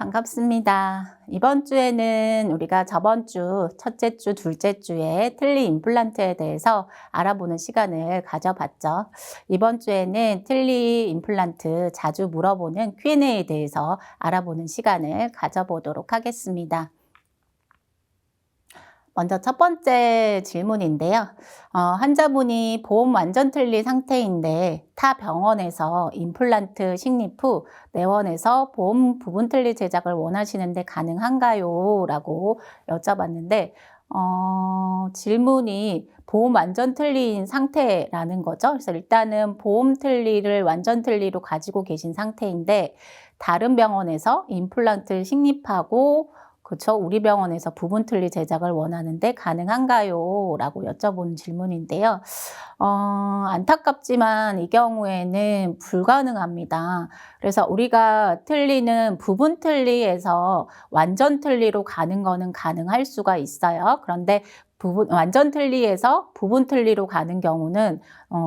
반갑습니다. 이번 주에는 우리가 저번 주, 첫째 주, 둘째 주에 틀니 임플란트에 대해서 알아보는 시간을 가져봤죠. 이번 주에는 틀니 임플란트 자주 물어보는 Q&A에 대해서 알아보는 시간을 가져보도록 하겠습니다. 먼저 첫 번째 질문인데요. 환자분이 보험 완전 틀니 상태인데 타 병원에서 임플란트 식립 후 내원에서 보험 부분 틀니 제작을 원하시는데 가능한가요? 라고 여쭤봤는데 질문이 보험 완전 틀니인 상태라는 거죠. 그래서 일단은 보험 틀니를 완전 틀니로 가지고 계신 상태인데 다른 병원에서 임플란트를 식립하고 그렇죠. 우리 병원에서 부분 틀니 제작을 원하는데 가능한가요? 라고 여쭤보는 질문인데요. 안타깝지만 이 경우에는 불가능합니다. 그래서 우리가 틀니는 부분 틀니에서 완전 틀니로 가는 거는 가능할 수가 있어요. 그런데 완전 틀니에서 부분 틀니로 가는 경우는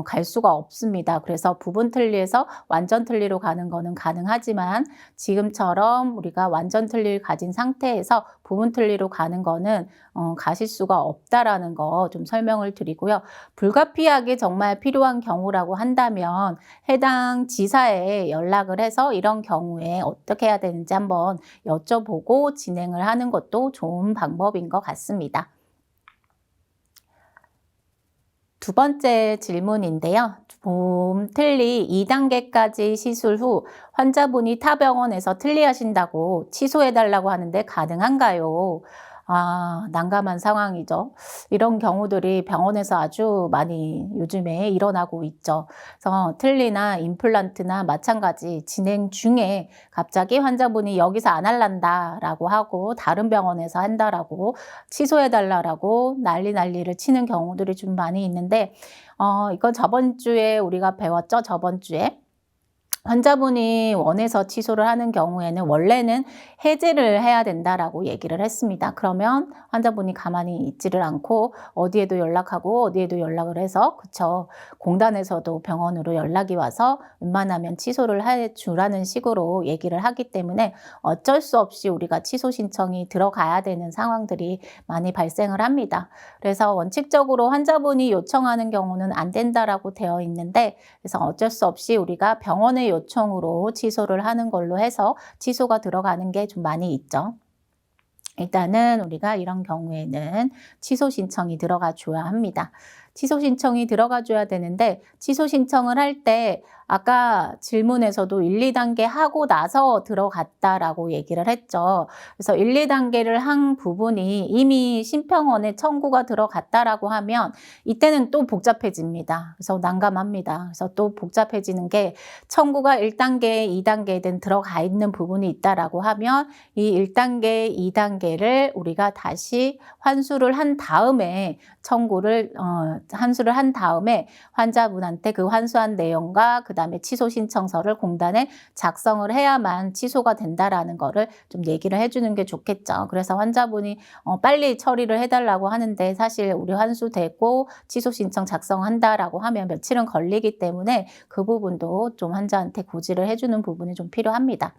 갈 수가 없습니다. 그래서 부분 틀니에서 완전 틀니로 가는 거는 가능하지만 지금처럼 우리가 완전 틀니를 가진 상태에서 부분 틀니로 가는 거는 가실 수가 없다라는 거 좀 설명을 드리고요. 불가피하게 정말 필요한 경우라고 한다면 해당 지사에 연락을 해서 이런 경우에 어떻게 해야 되는지 한번 여쭤보고 진행을 하는 것도 좋은 방법인 것 같습니다. 두 번째 질문인데요. 보험 틀니 2단계까지 시술 후 환자분이 타 병원에서 틀니하신다고 취소해달라고 하는데 가능한가요? 난감한 상황이죠. 이런 경우들이 병원에서 아주 많이 요즘에 일어나고 있죠. 그래서 틀니나 임플란트나 마찬가지 진행 중에 갑자기 환자분이 여기서 안 할란다라고 하고 다른 병원에서 한다라고 취소해달라고 난리를 치는 경우들이 좀 많이 있는데 이건 저번 주에 우리가 배웠죠. 저번 주에. 환자분이 원해서 취소를 하는 경우에는 원래는 해지를 해야 된다라고 얘기를 했습니다. 그러면 환자분이 가만히 있지를 않고 어디에도 연락하고 어디에도 연락을 해서 그쵸. 공단에서도 병원으로 연락이 와서 웬만하면 취소를 해 주라는 식으로 얘기를 하기 때문에 어쩔 수 없이 우리가 취소 신청이 들어가야 되는 상황들이 많이 발생을 합니다. 그래서 원칙적으로 환자분이 요청하는 경우는 안 된다라고 되어 있는데 그래서 어쩔 수 없이 우리가 병원의 요청으로 취소를 하는 걸로 해서 취소가 들어가는 게 좀 많이 있죠. 일단은 우리가 이런 경우에는 취소 신청이 들어가 줘야 합니다. 취소 신청이 들어가 줘야 되는데 취소 신청을 할 때 아까 질문에서도 1, 2단계 하고 나서 들어갔다라고 얘기를 했죠. 그래서 1, 2단계를 한 부분이 이미 심평원에 청구가 들어갔다라고 하면 이때는 또 복잡해집니다. 그래서 난감합니다. 그래서 또 복잡해지는 게 청구가 1단계, 2단계든 들어가 있는 부분이 있다라고 하면 이 1단계, 2단계를 우리가 다시 환수를 한 다음에 환수를 한 다음에 환자분한테 그 환수한 내용과 그다음에 취소 신청서를 공단에 작성을 해야만 취소가 된다라는 거를 좀 얘기를 해주는 게 좋겠죠. 그래서 환자분이 빨리 처리를 해달라고 하는데 사실 우리 환수되고 취소 신청 작성한다라고 하면 며칠은 걸리기 때문에 그 부분도 좀 환자한테 고지를 해주는 부분이 좀 필요합니다.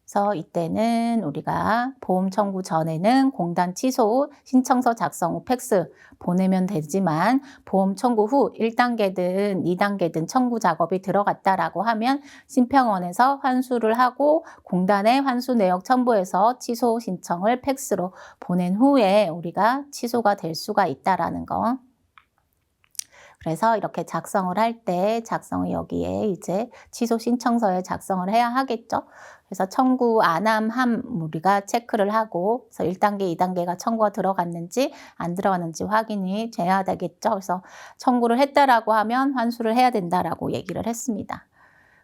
그래서 이때는 우리가 보험 청구 전에는 공단 취소 후 신청서 작성 후 팩스 보내면 되지만 보험 청구 후 1단계든 2단계든 청구 작업이 들어갔다라고 하면 심평원에서 환수를 하고 공단에 환수 내역 첨부해서 취소 신청을 팩스로 보낸 후에 우리가 취소가 될 수가 있다라는 거. 그래서 이렇게 작성을 할 때 여기에 이제 취소 신청서에 작성을 해야 하겠죠. 그래서 청구 안함 우리가 체크를 하고 그래서 1단계, 2단계가 청구가 들어갔는지 안 들어갔는지 확인이 돼야 되겠죠. 그래서 청구를 했다라고 하면 환수를 해야 된다라고 얘기를 했습니다.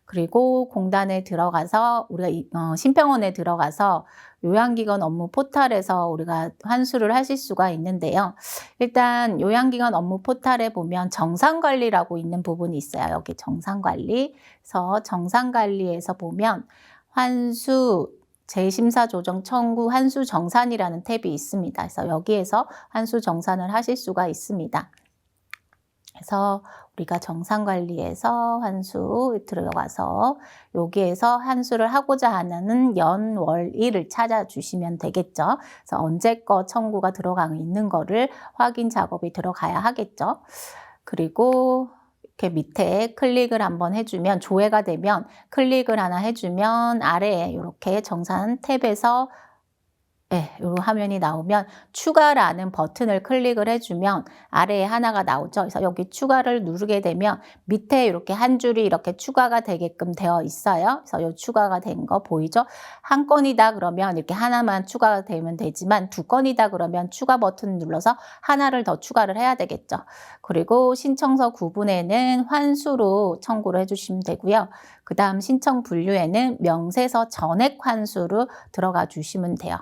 그리고 공단에 들어가서 우리가 심평원에 들어가서 요양기관 업무 포털에서 우리가 환수를 하실 수가 있는데요. 일단 요양기관 업무 포털에 보면 정상관리라고 있는 부분이 있어요. 여기 정상관리. 그래서 정상관리에서 보면 환수 재심사 조정 청구 환수 정산이라는 탭이 있습니다. 그래서 여기에서 환수 정산을 하실 수가 있습니다. 그래서 우리가 정상관리에서 환수 들어가서 여기에서 환수를 하고자 하는 연, 월, 일을 찾아주시면 되겠죠. 그래서 언제 거 청구가 들어가 있는 거를 확인 작업이 들어가야 하겠죠. 그리고 이렇게 밑에 클릭을 한번 해주면 조회가 되면 클릭을 하나 해주면 아래에 이렇게 정산 탭에서 네, 이 화면이 나오면 추가라는 버튼을 클릭을 해주면 아래에 하나가 나오죠. 그래서 여기 추가를 누르게 되면 밑에 이렇게 한 줄이 이렇게 추가가 되게끔 되어 있어요. 그래서 이 추가가 된 거 보이죠? 한 건이다 그러면 이렇게 하나만 추가가 되면 되지만 두 건이다 그러면 추가 버튼 눌러서 하나를 더 추가를 해야 되겠죠. 그리고 신청서 구분에는 환수로 청구를 해주시면 되고요. 그 다음 신청 분류에는 명세서 전액 환수로 들어가 주시면 돼요.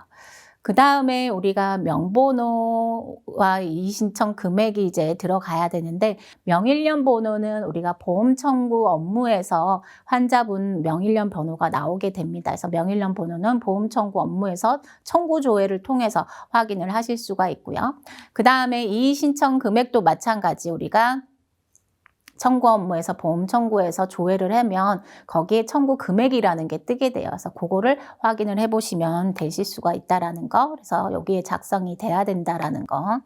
그 다음에 우리가 명번호와 이의신청 금액이 이제 들어가야 되는데 명일련 번호는 우리가 보험 청구 업무에서 환자분 명일련 번호가 나오게 됩니다. 그래서 명일련 번호는 보험 청구 업무에서 청구 조회를 통해서 확인을 하실 수가 있고요. 그 다음에 이의신청 금액도 마찬가지 우리가 청구 업무에서 보험 청구에서 조회를 하면 거기에 청구 금액이라는 게 뜨게 돼요. 그래서 그거를 확인을 해보시면 되실 수가 있다라는 거. 그래서 여기에 작성이 돼야 된다라는 거.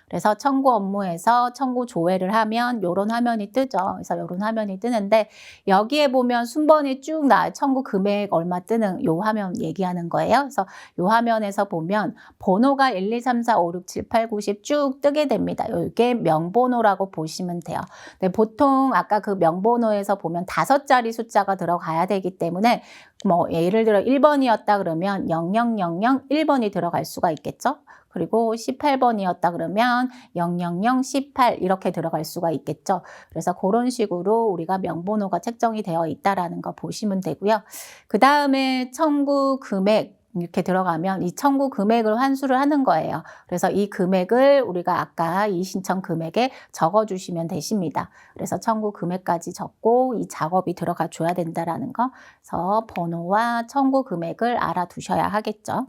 그래서 청구 업무에서 청구 조회를 하면 이런 화면이 뜨죠. 그래서 이런 화면이 뜨는데 여기에 보면 순번이 쭉 나와요. 청구 금액 얼마 뜨는 이 화면 얘기하는 거예요. 그래서 이 화면에서 보면 번호가 1, 2, 3, 4, 5, 6, 7, 8, 9, 10 쭉 뜨게 됩니다. 이게 명번호라고 보시면 돼요. 근데 보통 아까 그 명번호에서 보면 5자리 숫자가 들어가야 되기 때문에 뭐 예를 들어 1번이었다 그러면 0000 1번이 들어갈 수가 있겠죠. 그리고 18번이었다 그러면 00018 이렇게 들어갈 수가 있겠죠. 그래서 그런 식으로 우리가 명번호가 책정이 되어 있다라는 거 보시면 되고요. 그 다음에 청구 금액 이렇게 들어가면 이 청구 금액을 환수를 하는 거예요. 그래서 이 금액을 우리가 아까 이 신청 금액에 적어주시면 되십니다. 그래서 청구 금액까지 적고 이 작업이 들어가 줘야 된다라는 거. 그래서 번호와 청구 금액을 알아두셔야 하겠죠.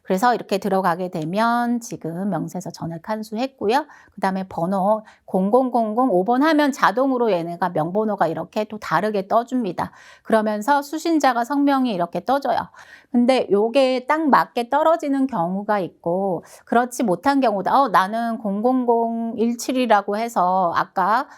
그래서 이렇게 들어가게 되면 지금 명세서 전액 환수했고요. 그 다음에 번호 0000 5번 하면 자동으로 얘네가 명번호가 이렇게 또 다르게 떠줍니다. 그러면서 수신자가 성명이 이렇게 떠져요. 근데 요게 딱 맞게 떨어지는 경우가 있고 그렇지 못한 경우다. 나는 00017이라고 해서 아까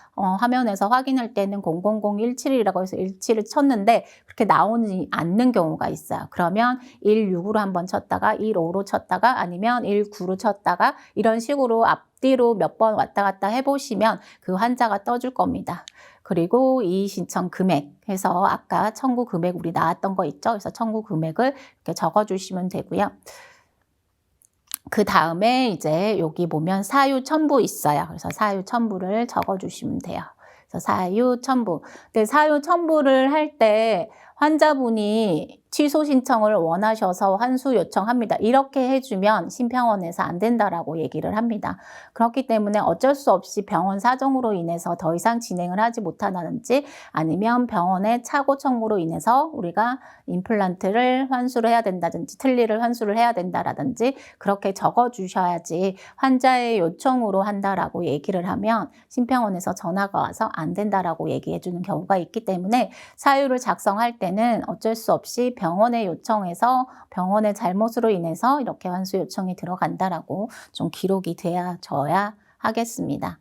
화면에서 확인할 때는 00017이라고 해서 17을 쳤는데 그렇게 나오지 않는 경우가 있어요. 그러면 16으로 한번 쳤다가 15로 쳤다가 아니면 19로 쳤다가 이런 식으로 앞뒤로 몇 번 왔다 갔다 해보시면 그 환자가 떠줄 겁니다. 그리고 이 신청 금액 해서 아까 청구 금액 우리 나왔던 거 있죠? 그래서 청구 금액을 이렇게 적어주시면 되고요. 그 다음에 이제 여기 보면 사유 첨부 있어요. 그래서 사유 첨부를 적어주시면 돼요. 그래서 사유 첨부. 근데 사유 첨부를 할 때 환자분이 취소 신청을 원하셔서 환수 요청합니다. 이렇게 해주면 심평원에서 안 된다라고 얘기를 합니다. 그렇기 때문에 어쩔 수 없이 병원 사정으로 인해서 더 이상 진행을 하지 못한다든지 아니면 병원의 착오 청구로 인해서 우리가 임플란트를 환수를 해야 된다든지 틀니를 환수를 해야 된다라든지 그렇게 적어주셔야지 환자의 요청으로 한다라고 얘기를 하면 심평원에서 전화가 와서 안 된다라고 얘기해 주는 경우가 있기 때문에 사유를 작성할 때는 어쩔 수 없이 병원의 요청에서 병원의 잘못으로 인해서 이렇게 환수 요청이 들어간다라고 좀 기록이 되어져야 하겠습니다.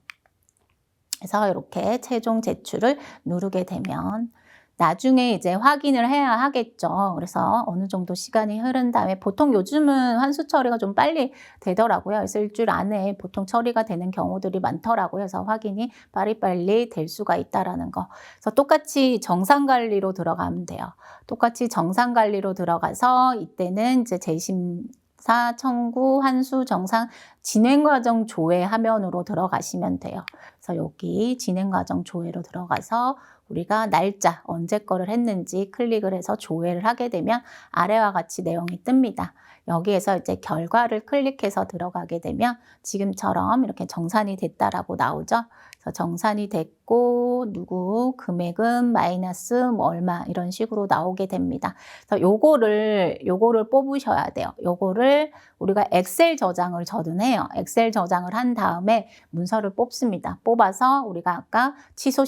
그래서 이렇게 최종 제출을 누르게 되면 나중에 이제 확인을 해야 하겠죠. 그래서 어느 정도 시간이 흐른 다음에 보통 요즘은 환수 처리가 좀 빨리 되더라고요. 그래서 일주일 안에 보통 처리가 되는 경우들이 많더라고요. 그래서 확인이 빠리빠리 될 수가 있다라는 거. 그래서 똑같이 정상관리로 들어가면 돼요. 똑같이 정상관리로 들어가서 이때는 이제 재심사 청구 환수 정상 진행과정 조회 화면으로 들어가시면 돼요. 그래서 여기 진행과정 조회로 들어가서 우리가 날짜, 언제 거를 했는지 클릭을 해서 조회를 하게 되면 아래와 같이 내용이 뜹니다. 여기에서 이제 결과를 클릭해서 들어가게 되면 지금처럼 이렇게 정산이 됐다라고 나오죠. 그래서 정산이 됐고 누구 금액은 마이너스 뭐 얼마 이런 식으로 나오게 됩니다. 그래서 요거를 뽑으셔야 돼요. 요거를 우리가 엑셀 저장을 저는해요. 엑셀 저장을 한 다음에 문서를 뽑습니다. 뽑아서 우리가 아까 취소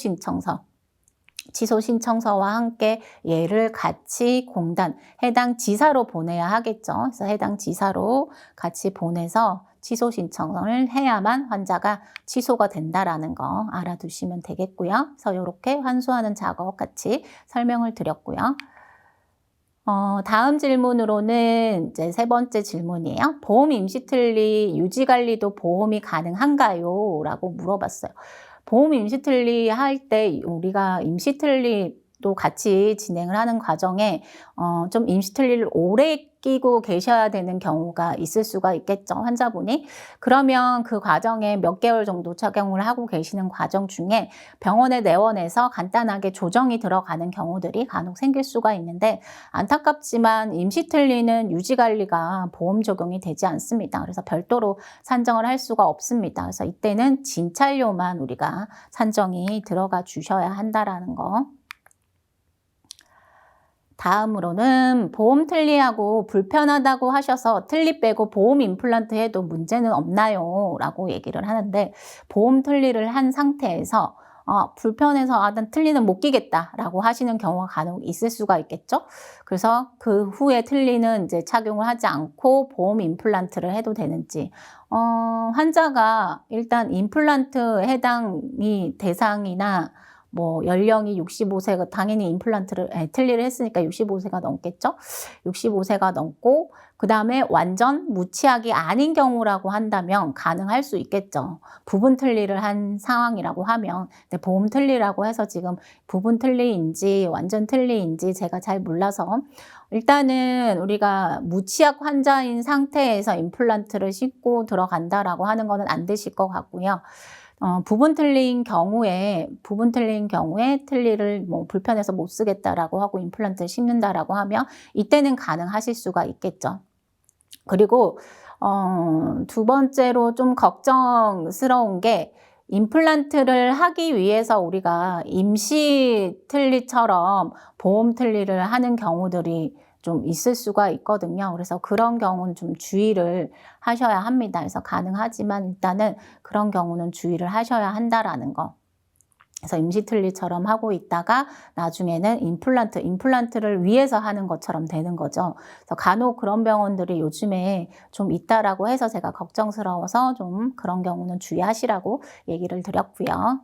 신청서와 함께 얘를 같이 공단, 해당 지사로 보내야 하겠죠. 그래서 해당 지사로 같이 보내서 취소 신청을 해야만 환자가 취소가 된다라는 거 알아두시면 되겠고요. 그래서 이렇게 환수하는 작업 같이 설명을 드렸고요. 다음 질문으로는 이제 세 번째 질문이에요. 보험 임시틀리 유지관리도 보험이 가능한가요? 라고 물어봤어요. 보험 임시틀리 할 때 우리가 임시틀리도 같이 진행을 하는 과정에 좀 임시틀리를 오래 끼고 계셔야 되는 경우가 있을 수가 있겠죠, 환자분이. 그러면 그 과정에 몇 개월 정도 착용을 하고 계시는 과정 중에 병원에 내원해서 간단하게 조정이 들어가는 경우들이 간혹 생길 수가 있는데 안타깝지만 임시틀리는 유지관리가 보험 적용이 되지 않습니다. 그래서 별도로 산정을 할 수가 없습니다. 그래서 이때는 진찰료만 우리가 산정이 들어가 주셔야 한다라는 거. 다음으로는 보험 틀리하고 불편하다고 하셔서 틀리 빼고 보험 임플란트 해도 문제는 없나요? 라고 얘기를 하는데 보험 틀리를 한 상태에서 불편해서 난 틀리는 못 끼겠다 라고 하시는 경우가 간혹 있을 수가 있겠죠. 그래서 그 후에 틀리는 이제 착용을 하지 않고 보험 임플란트를 해도 되는지 환자가 일단 임플란트 해당이 대상이나 뭐 연령이 65세가 당연히 틀리를 했으니까 65세가 넘겠죠. 65세가 넘고 그 다음에 완전 무치약이 아닌 경우라고 한다면 가능할 수 있겠죠. 부분 틀리를 한 상황이라고 하면. 근데 보험 틀리라고 해서 지금 부분 틀리인지 완전 틀리인지 제가 잘 몰라서 일단은 우리가 무치약 환자인 상태에서 임플란트를 싣고 들어간다라고 하는 거는 안 되실 것 같고요. 부분 틀린 경우에 틀니를 뭐 불편해서 못 쓰겠다라고 하고 임플란트를 심는다라고 하면 이때는 가능하실 수가 있겠죠. 그리고 두 번째로 좀 걱정스러운 게 임플란트를 하기 위해서 우리가 임시 틀니처럼 보험 틀니를 하는 경우들이 좀 있을 수가 있거든요. 그래서 그런 경우는 좀 주의를 하셔야 합니다. 그래서 가능하지만 일단은 그런 경우는 주의를 하셔야 한다라는 거. 그래서 임시 틀니처럼 하고 있다가 나중에는 임플란트를 위해서 하는 것처럼 되는 거죠. 그래서 간혹 그런 병원들이 요즘에 좀 있다라고 해서 제가 걱정스러워서 좀 그런 경우는 주의하시라고 얘기를 드렸고요.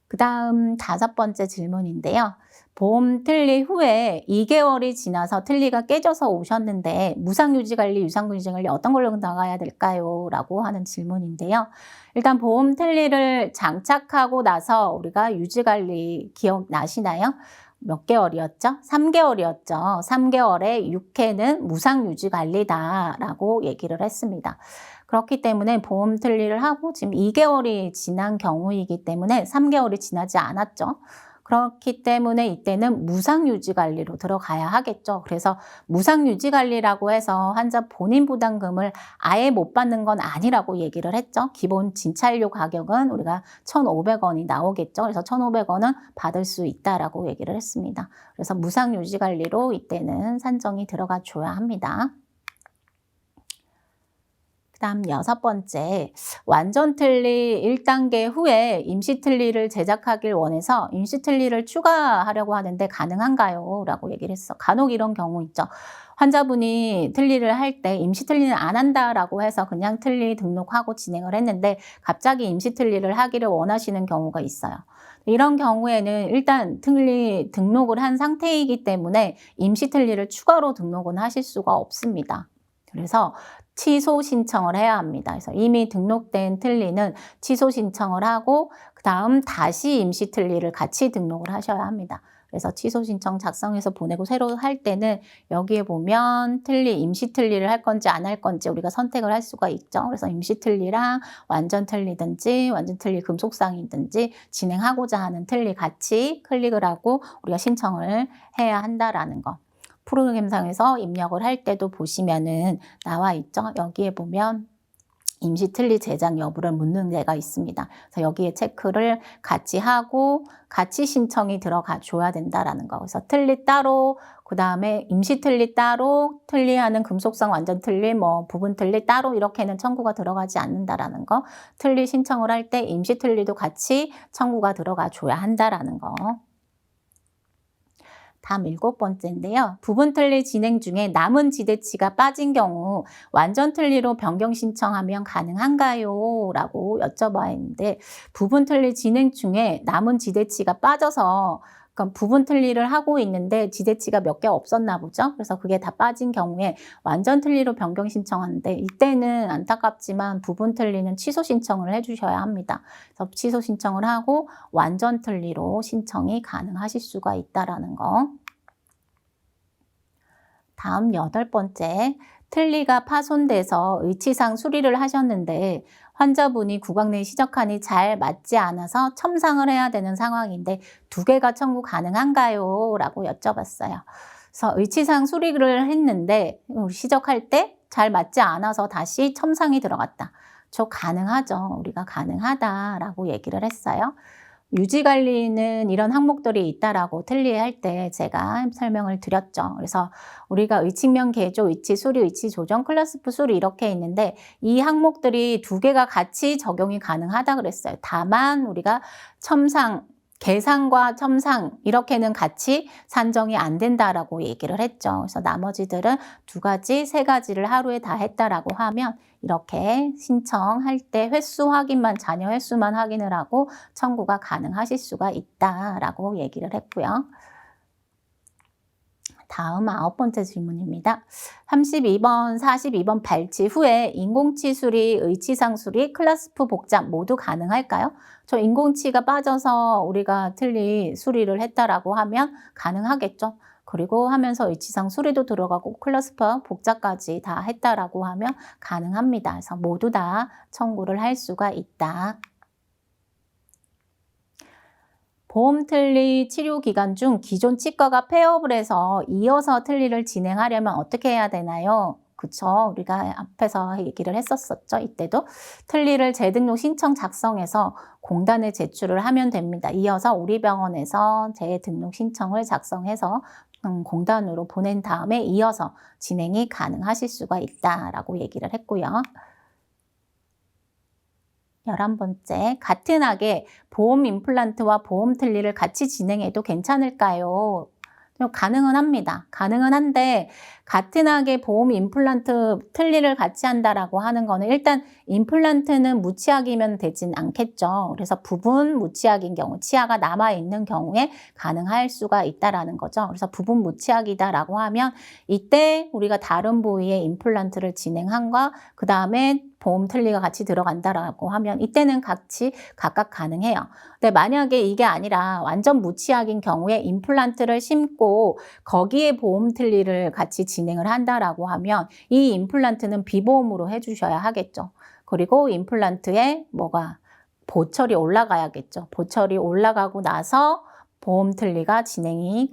그 다음 5번째 질문인데요. 보험 틀리 후에 2개월이 지나서 틀니가 깨져서 오셨는데 무상유지관리, 유상유지관리 어떤 걸로 나가야 될까요? 라고 하는 질문인데요. 일단 보험 틀니를 장착하고 나서 우리가 유지관리 기억나시나요? 몇 개월이었죠? 3개월이었죠. 3개월에 6회는 무상유지관리다라고 얘기를 했습니다. 그렇기 때문에 보험 틀니를 하고 지금 2개월이 지난 경우이기 때문에 3개월이 지나지 않았죠. 그렇기 때문에 이때는 무상유지관리로 들어가야 하겠죠. 그래서 무상유지관리라고 해서 환자 본인 부담금을 아예 못 받는 건 아니라고 얘기를 했죠. 기본 진찰료 가격은 우리가 1,500원이 나오겠죠. 그래서 1,500원은 받을 수 있다라고 얘기를 했습니다. 그래서 무상유지관리로 이때는 산정이 들어가 줘야 합니다. 다음 6번째, 완전 틀니 1단계 후에 임시 틀니를 제작하길 원해서 임시 틀니를 추가하려고 하는데 가능한가요? 라고 얘기를 했어. 간혹 이런 경우 있죠. 환자분이 틀니를 할 때 임시 틀니는 안 한다라고 해서 그냥 틀니 등록하고 진행을 했는데 갑자기 임시 틀니를 하기를 원하시는 경우가 있어요. 이런 경우에는 일단 틀니 등록을 한 상태이기 때문에 임시 틀니를 추가로 등록은 하실 수가 없습니다. 그래서 취소 신청을 해야 합니다. 그래서 이미 등록된 틀니는 취소 신청을 하고 그 다음 다시 임시 틀니를 같이 등록을 하셔야 합니다. 그래서 취소 신청 작성해서 보내고 새로 할 때는 여기에 보면 임시 틀니를 할 건지 안 할 건지 우리가 선택을 할 수가 있죠. 그래서 임시 틀니랑 완전 틀니든지 완전 틀니 금속상이든지 진행하고자 하는 틀니 같이 클릭을 하고 우리가 신청을 해야 한다라는 거. 프로그램상에서 입력을 할 때도 보시면은 나와 있죠. 여기에 보면 임시 틀리 제작 여부를 묻는 데가 있습니다. 그래서 여기에 체크를 같이 하고 같이 신청이 들어가 줘야 된다라는 거. 그래서 틀리 따로, 그 다음에 임시 틀리 따로, 틀리하는 금속성 완전 틀리, 뭐 부분 틀리 따로 이렇게는 청구가 들어가지 않는다라는 거. 틀리 신청을 할 때 임시 틀리도 같이 청구가 들어가 줘야 한다라는 거. 다음 7번째인데요. 부분 틀리 진행 중에 남은 지대치가 빠진 경우 완전 틀리로 변경 신청하면 가능한가요? 라고 여쭤봐 있는데 부분 틀리 진행 중에 남은 지대치가 빠져서 그러니까 부분 틀리를 하고 있는데 지대치가 몇 개 없었나 보죠. 그래서 그게 다 빠진 경우에 완전 틀리로 변경 신청하는데 이때는 안타깝지만 부분 틀리는 취소 신청을 해주셔야 합니다. 그래서 취소 신청을 하고 완전 틀리로 신청이 가능하실 수가 있다라는 거. 다음 8번째, 틀니가 파손돼서 의치상 수리를 하셨는데 환자분이 구강 내 시적한이 잘 맞지 않아서 첨상을 해야 되는 상황인데 2개가 청구 가능한가요? 라고 여쭤봤어요. 그래서 의치상 수리를 했는데 시적할 때 잘 맞지 않아서 다시 첨상이 들어갔다. 저 가능하죠. 우리가 가능하다라고 얘기를 했어요. 유지관리는 이런 항목들이 있다라고 틀리할 때 제가 설명을 드렸죠. 그래서 우리가 의측면 개조, 위치 수리, 위치 조정, 클래스프 수리 이렇게 있는데 이 항목들이 2개가 같이 적용이 가능하다 그랬어요. 다만 우리가 첨상, 계상과 첨상 이렇게는 같이 산정이 안 된다라고 얘기를 했죠. 그래서 나머지들은 2가지, 3가지를 하루에 다 했다라고 하면 이렇게 신청할 때 횟수 확인만, 자녀 횟수만 확인을 하고 청구가 가능하실 수가 있다라고 얘기를 했고요. 다음 9번째 질문입니다. 32번, 42번 발치 후에 인공치 수리, 의치상 수리, 클래스프 복잡 모두 가능할까요? 저 인공치가 빠져서 우리가 틀리 수리를 했다라고 하면 가능하겠죠. 그리고 하면서 의치상 수리도 들어가고 클래스프 복잡까지 다 했다라고 하면 가능합니다. 그래서 모두 다 청구를 할 수가 있다. 보험 틀니 치료 기간 중 기존 치과가 폐업을 해서 이어서 틀니를 진행하려면 어떻게 해야 되나요? 그쵸? 우리가 앞에서 얘기를 했었었죠. 이때도 틀니를 재등록 신청 작성해서 공단에 제출을 하면 됩니다. 이어서 우리 병원에서 재등록 신청을 작성해서 공단으로 보낸 다음에 이어서 진행이 가능하실 수가 있다라고 얘기를 했고요. 11번째, 같은 학에 보험 임플란트와 보험 틀니를 같이 진행해도 괜찮을까요? 가능은 합니다. 가능은 한데 같은 학에 보험 임플란트 틀니를 같이 한다라고 하는 거는 일단 임플란트는 무치약이면 되진 않겠죠. 그래서 부분 무치약인 경우, 치아가 남아있는 경우에 가능할 수가 있다라는 거죠. 그래서 부분 무치약이다라고 하면 이때 우리가 다른 부위에 임플란트를 진행한과 그 다음에 보험 틀니가 같이 들어간다라고 하면 이때는 같이 각각 가능해요. 근데 만약에 이게 아니라 완전 무치약인 경우에 임플란트를 심고 거기에 보험 틀니를 같이 진행을 한다라고 하면 이 임플란트는 비보험으로 해주셔야 하겠죠. 그리고 임플란트에 뭐가 보철이 올라가야겠죠. 보철이 올라가고 나서 보험 틀니가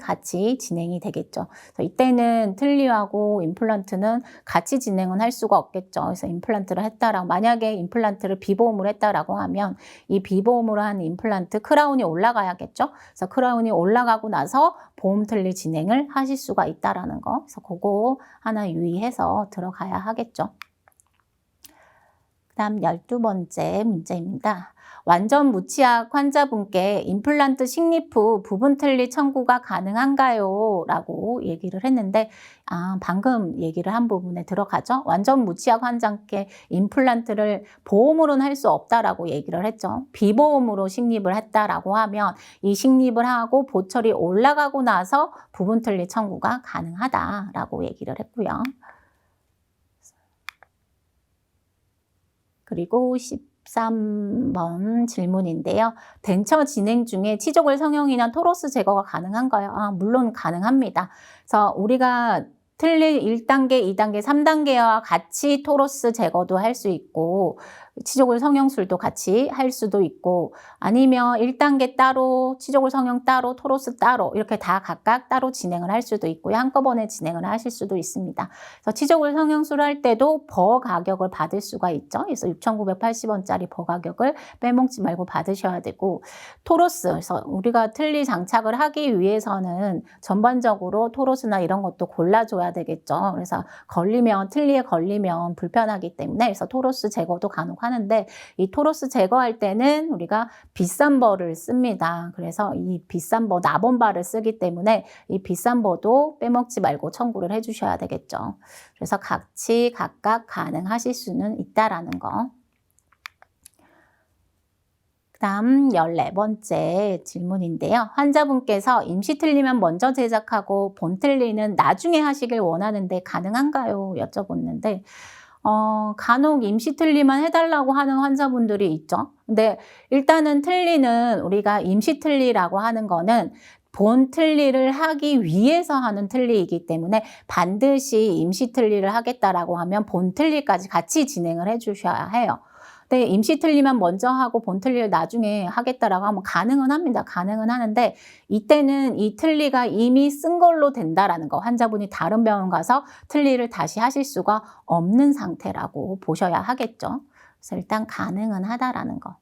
같이 진행이 되겠죠. 그래서 이때는 틀니하고 임플란트는 같이 진행은 할 수가 없겠죠. 그래서 임플란트를 했다라고 만약에 임플란트를 비보험으로 했다라고 하면 이 비보험으로 한 임플란트 크라운이 올라가야겠죠. 그래서 크라운이 올라가고 나서 보험 틀니 진행을 하실 수가 있다라는 거. 그래서 그거 하나 유의해서 들어가야 하겠죠. 그다음 12번째 문제입니다. 완전 무치약 환자분께 임플란트 식립 후 부분 틀니 청구가 가능한가요? 라고 얘기를 했는데 방금 얘기를 한 부분에 들어가죠. 완전 무치약 환자께 임플란트를 보험으로는 할 수 없다라고 얘기를 했죠. 비보험으로 식립을 했다라고 하면 이 식립을 하고 보철이 올라가고 나서 부분 틀니 청구가 가능하다라고 얘기를 했고요. 그리고 13번 질문인데요. 덴처 진행 중에 치조골 성형이나 토로스 제거가 가능한가요? 물론 가능합니다. 그래서 우리가 틀니 1단계, 2단계, 3단계와 같이 토로스 제거도 할 수 있고 치조골 성형술도 같이 할 수도 있고 아니면 1단계 따로, 치조골 성형 따로, 토로스 따로 이렇게 다 각각 따로 진행을 할 수도 있고요. 한꺼번에 진행을 하실 수도 있습니다. 그래서 치조골 성형술 할 때도 버가격을 받을 수가 있죠. 그래서 6,980원짜리 버가격을 빼먹지 말고 받으셔야 되고 토로스, 그래서 우리가 틀니 장착을 하기 위해서는 전반적으로 토로스나 이런 것도 골라줘야 되겠죠. 그래서 틀니에 걸리면 불편하기 때문에 그래서 토로스 제거도 간혹 하는데 이 토로스 제거할 때는 우리가 비싼 버를 씁니다. 그래서 이 비싼 버, 나본바를 쓰기 때문에 이 비싼 버도 빼먹지 말고 청구를 해주셔야 되겠죠. 그래서 같이 각각 가능하실 수는 있다라는 거. 그다음 14번째 질문인데요. 환자분께서 임시 틀니만 먼저 제작하고 본 틀니는 나중에 하시길 원하는데 가능한가요? 여쭤봤는데 간혹 임시 틀니만 해달라고 하는 환자분들이 있죠. 근데 일단은 틀니는 우리가 임시 틀니라고 하는 거는 본 틀니를 하기 위해서 하는 틀니이기 때문에 반드시 임시 틀니를 하겠다라고 하면 본 틀니까지 같이 진행을 해 주셔야 해요. 근데 임시 틀니만 먼저 하고 본 틀니를 나중에 하겠다라고 하면 가능은 합니다. 가능은 하는데 이때는 이 틀니가 이미 쓴 걸로 된다라는 거. 환자분이 다른 병원 가서 틀니를 다시 하실 수가 없는 상태라고 보셔야 하겠죠. 그래서 일단 가능은 하다라는 거.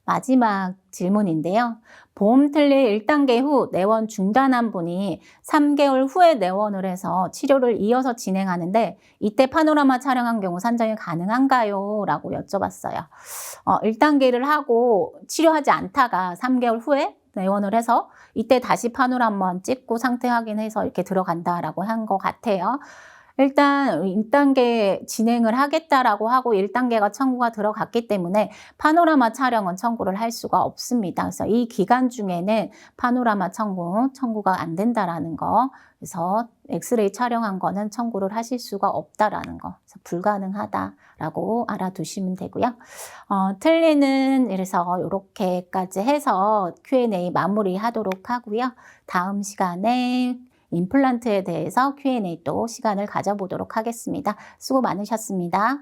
마지막 질문인데요. 보험 틀니 1단계 후 내원 중단한 분이 3개월 후에 내원을 해서 치료를 이어서 진행하는데 이때 파노라마 촬영한 경우 산정이 가능한가요? 라고 여쭤봤어요. 1단계를 하고 치료하지 않다가 3개월 후에 내원을 해서 이때 다시 파노라마 한번 찍고 상태 확인해서 이렇게 들어간다라고 한 것 같아요. 일단 1단계 진행을 하겠다라고 하고 1단계가 청구가 들어갔기 때문에 파노라마 촬영은 청구를 할 수가 없습니다. 그래서 이 기간 중에는 파노라마 청구가 안 된다라는 거. 그래서 엑스레이 촬영한 거는 청구를 하실 수가 없다라는 거. 그래서 불가능하다라고 알아두시면 되고요. 틀니는 이래서 이렇게까지 해서 Q&A 마무리하도록 하고요. 다음 시간에 임플란트에 대해서 Q&A 또 시간을 가져보도록 하겠습니다. 수고 많으셨습니다.